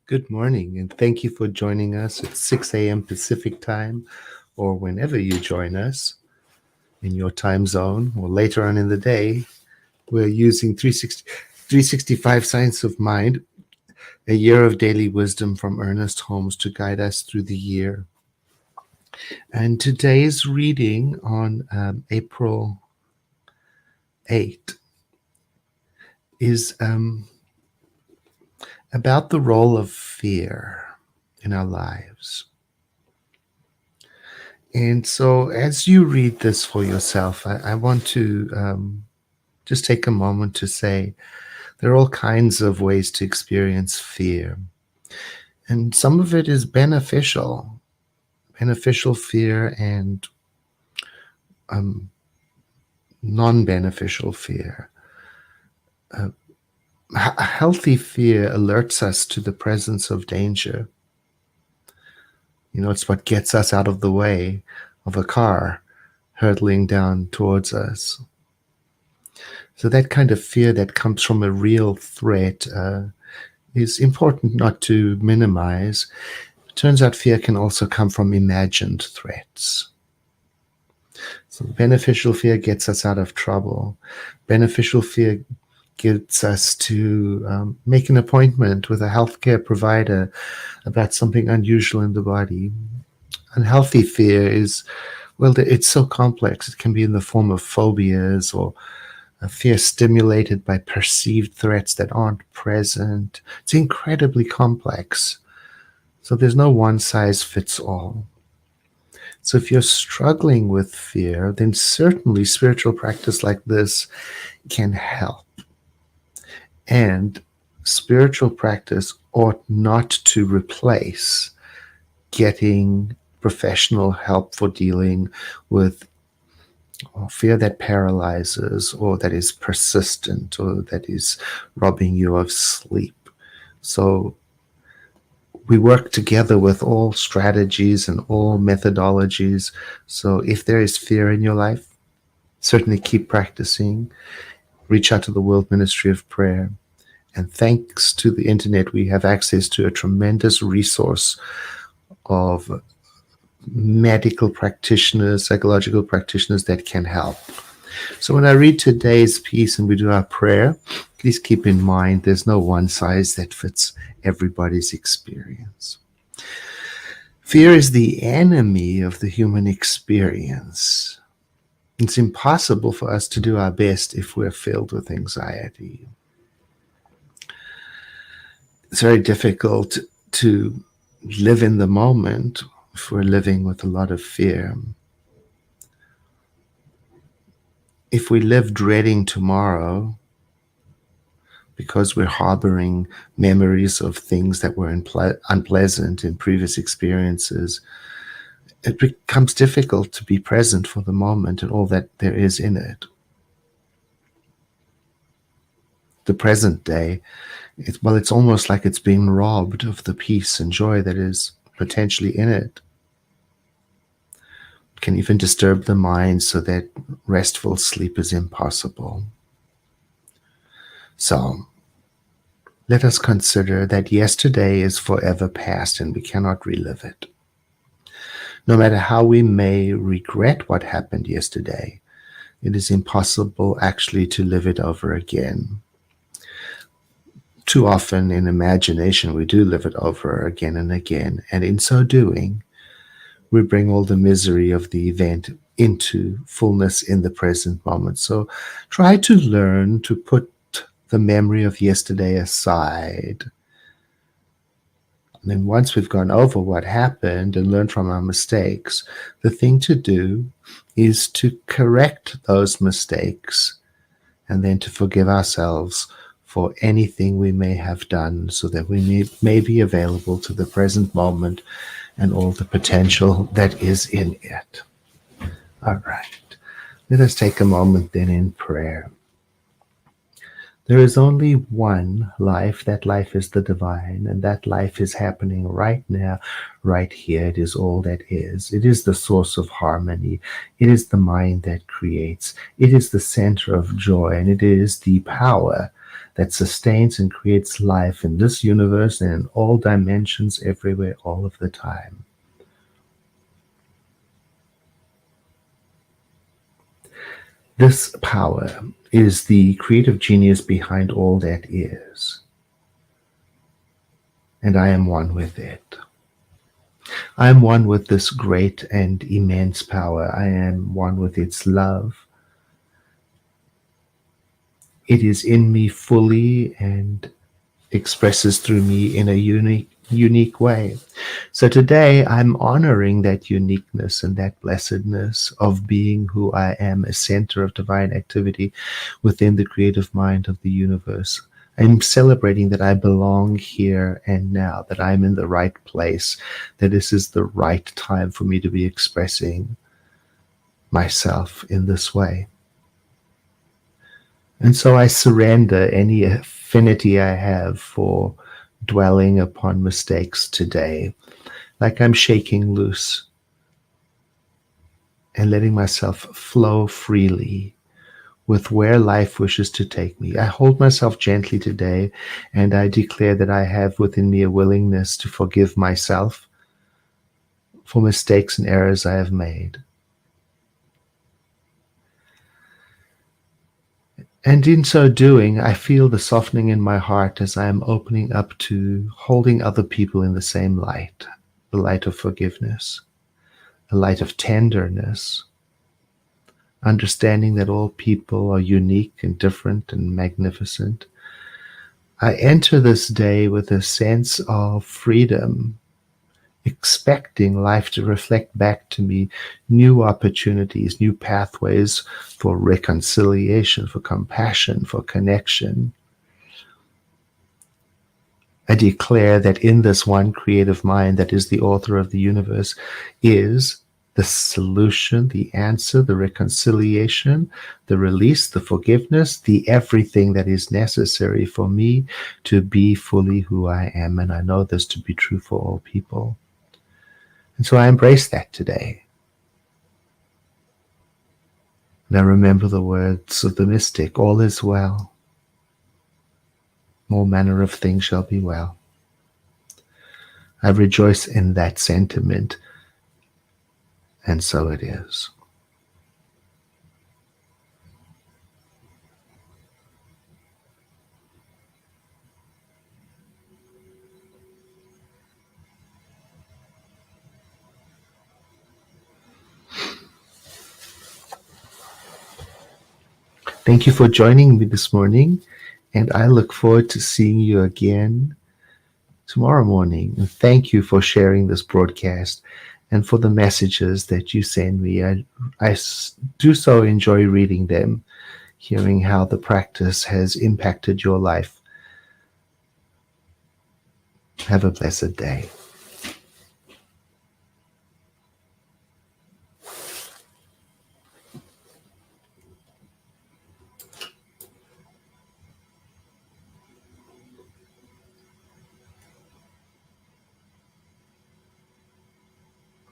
Good morning, and thank you for joining us at 6 a.m. Pacific time, or whenever you join us in your time zone, or later on in the day. We're using 365 Science of Mind, a year of daily wisdom from Ernest Holmes to guide us through the year. And today's reading on April 8 is about the role of fear in our lives. And so, as you read this for yourself, I want to just take a moment to say there are all kinds of ways to experience fear. And some of it is beneficial fear and non beneficial fear. Healthy fear alerts us to the presence of danger. It's what gets us out of the way of a car hurtling down towards us. So that kind of fear that comes from a real threat is important not to minimize. It turns out fear can also come from imagined threats. So beneficial fear gets us out of trouble. Beneficial fear gets us to make an appointment with a healthcare provider about something unusual in the body. Unhealthy fear it's so complex. It can be in the form of phobias or a fear stimulated by perceived threats that aren't present. It's incredibly complex. So there's no one size fits all. So if you're struggling with fear, then certainly spiritual practice like this can help. And spiritual practice ought not to replace getting professional help for dealing with fear that paralyzes, or that is persistent, or that is robbing you of sleep. So we work together with all strategies and all methodologies. So if there is fear in your life, certainly keep practicing. Reach out to the World Ministry of Prayer. And thanks to the internet, we have access to a tremendous resource of medical practitioners, psychological practitioners that can help. So when I read today's piece and we do our prayer, please keep in mind there's no one size that fits everybody's experience. Fear is the enemy of the human experience. It's impossible for us to do our best if we're filled with anxiety. It's very difficult to live in the moment if we're living with a lot of fear. If we live dreading tomorrow because we're harboring memories of things that were unpleasant in previous experiences, it becomes difficult to be present for the moment and all that there is in it. The present day, it's almost like it's being robbed of the peace and joy that is potentially in it. It can even disturb the mind so that restful sleep is impossible. So, let us consider that yesterday is forever past and we cannot relive it. No matter how we may regret what happened yesterday, it is impossible actually to live it over again. Too often in imagination we do live it over again and again, and in so doing, we bring all the misery of the event into fullness in the present moment. So try to learn to put the memory of yesterday aside. And then once we've gone over what happened and learned from our mistakes, the thing to do is to correct those mistakes and then to forgive ourselves for anything we may have done so that we may be available to the present moment and all the potential that is in it. All right. Let us take a moment then in prayer. There is only one life. That life is the divine, and that life is happening right now, right here. It is all that is. It is the source of harmony. It is the mind that creates. It is the center of joy, and it is the power that sustains and creates life in this universe and in all dimensions, everywhere, all of the time. This power is the creative genius behind all that is, and I am one with it. I am one with this great and immense power. I am one with its love. It is in me fully and expresses through me in a unique way. So today I'm honoring that uniqueness and that blessedness of being who I am, a center of divine activity within the creative mind of the universe. I'm celebrating that I belong here and now, that I'm in the right place, that this is the right time for me to be expressing myself in this way. And so I surrender any affinity I have for dwelling upon mistakes today, like I'm shaking loose and letting myself flow freely with where life wishes to take me. I hold myself gently today, and I declare that I have within me a willingness to forgive myself for mistakes and errors I have made. And in so doing, I feel the softening in my heart as I am opening up to holding other people in the same light, the light of forgiveness, the light of tenderness, understanding that all people are unique and different and magnificent. I enter this day with a sense of freedom, expecting life to reflect back to me new opportunities, new pathways for reconciliation, for compassion, for connection. I declare that in this one creative mind that is the author of the universe is the solution, the answer, the reconciliation, the release, the forgiveness, the everything that is necessary for me to be fully who I am. And I know this to be true for all people. And so I embrace that today. And I remember the words of the mystic, all is well. All manner of things shall be well. I rejoice in that sentiment, and so it is. Thank you for joining me this morning, and I look forward to seeing you again tomorrow morning. And thank you for sharing this broadcast and for the messages that you send me. I do so enjoy reading them, hearing how the practice has impacted your life. Have a blessed day.